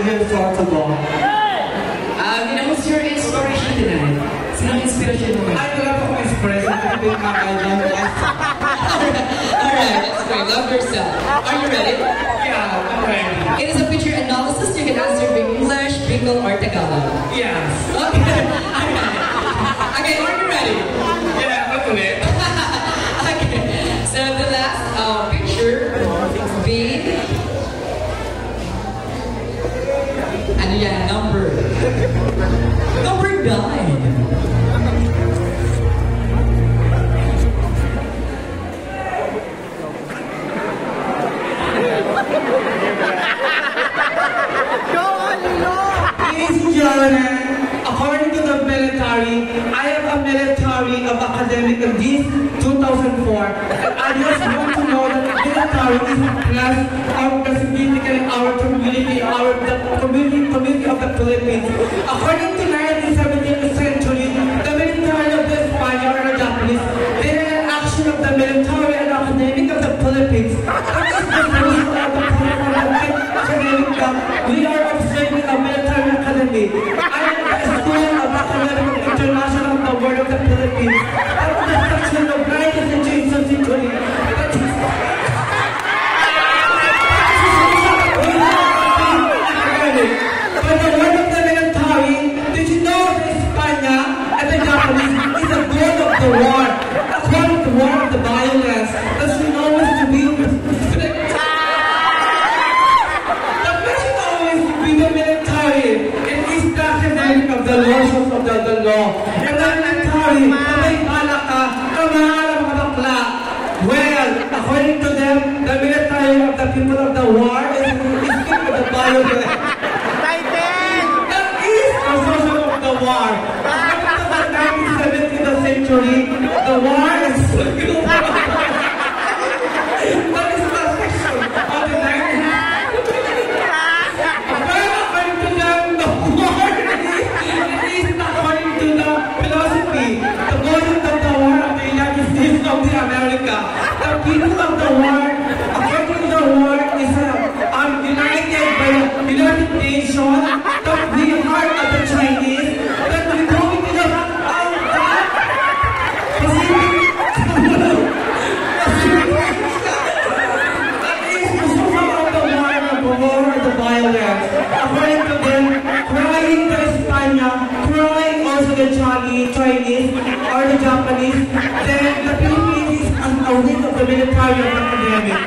years thought to go. What's your inspiration tonight? Sinong inspiration mo? Ay, wala pa akong inspiration. Ito yung kakailan. Alright, that's great. Love yourself. Are you ready? Yeah, I'm ready. It is a picture analysis. You can answer English, Bicol, or Tagalog. Yes. Okay. Alright. Okay, are you ready? Yeah, I'm ready. Okay. So the last picture be ano yan? Number 9. Ladies and gentlemen, according to the military, I am a military of academic of this 2004. And I just want to know that the military is a plus of the significant our community, the community of the Philippines. According to 19th century, the military of the Spanish or the Japanese, they are an action of the military and academic of the Philippines. That is the reason of the academic that we are observing a military academy. I am a student of academic international of the world of the Philippines. That is the section of 19th century. But the word of the military, did you know that España and the Japanese is the goal of the war? That's one of the war of the violence. That's always to be strict. The question always to be the military. It is the academic of the laws of the law. And the military, may pala ka, kamahalang mga bakla. Well, according to them, the military of the people of the war is of the violence. The war. After the 19th century, the war is that is the section of the 19th. According to them, the war is according to the philosophy. The goal of the war of the United States of America. The people of the war, according to the war, is united by the United Nations. The heart of the Chinese. According to them, crying the España, crying also the Chinese or the Japanese, then the Philippines is a wing of the military of the academic.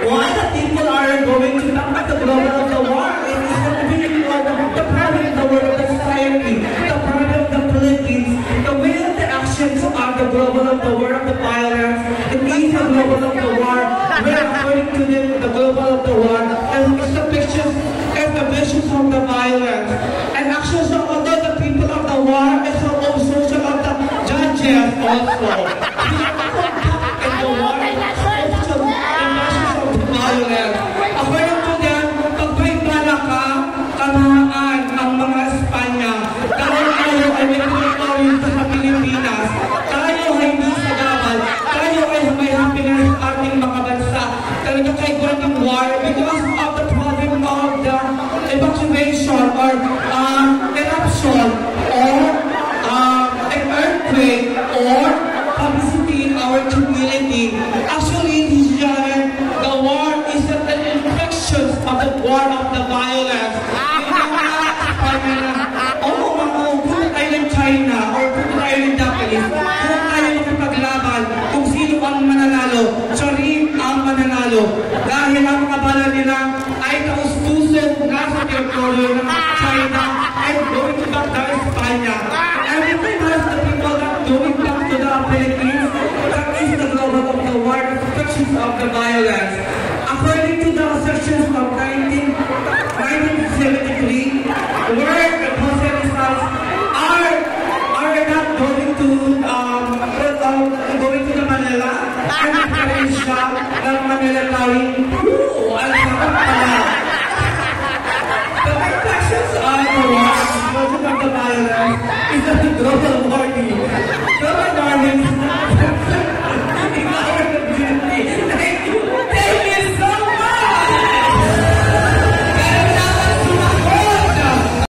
Why the people are going to knock the global of the war? It is the beginning of the problem of the world of the society, the problem of the Philippines, the way of the actions are the global of the world of the violence, it is the global of the war, where according to them, the global of the war, and it's the pictures and the visions of the violence, and actions of other the people of the war, and also of the judges also. In the war, according to them, pag may bala ka, kamahaan ang mga Espanya, dahil tayo ay may pinag-orienta sa Pilipinas, tayo ay hindi sa gabal, tayo ay may happiness sa ating mga bansa, talaga kayo ng war because of the problem of the evacuation or eruption or an earthquake or publicity in our community. Actually, the war is an infection of the war of the violence. Kung tayo ng China or kung tayo ng Japanese, kung tayo makipaglaban, kung sino ang mananalo, siya ang mananalo. Dahil ang mga bala nila ay taus-pusok nasa territoryo ng China and going to back to Espanya. Every time has the people that going back to the Philippines, that is the global of the war, infections of the violence. According to the sections of 1973, where the Conservatives are not going to the Manila, and the siya ng Manila Tawin. Ang sarap pala. The infections of the war, infections of the violence,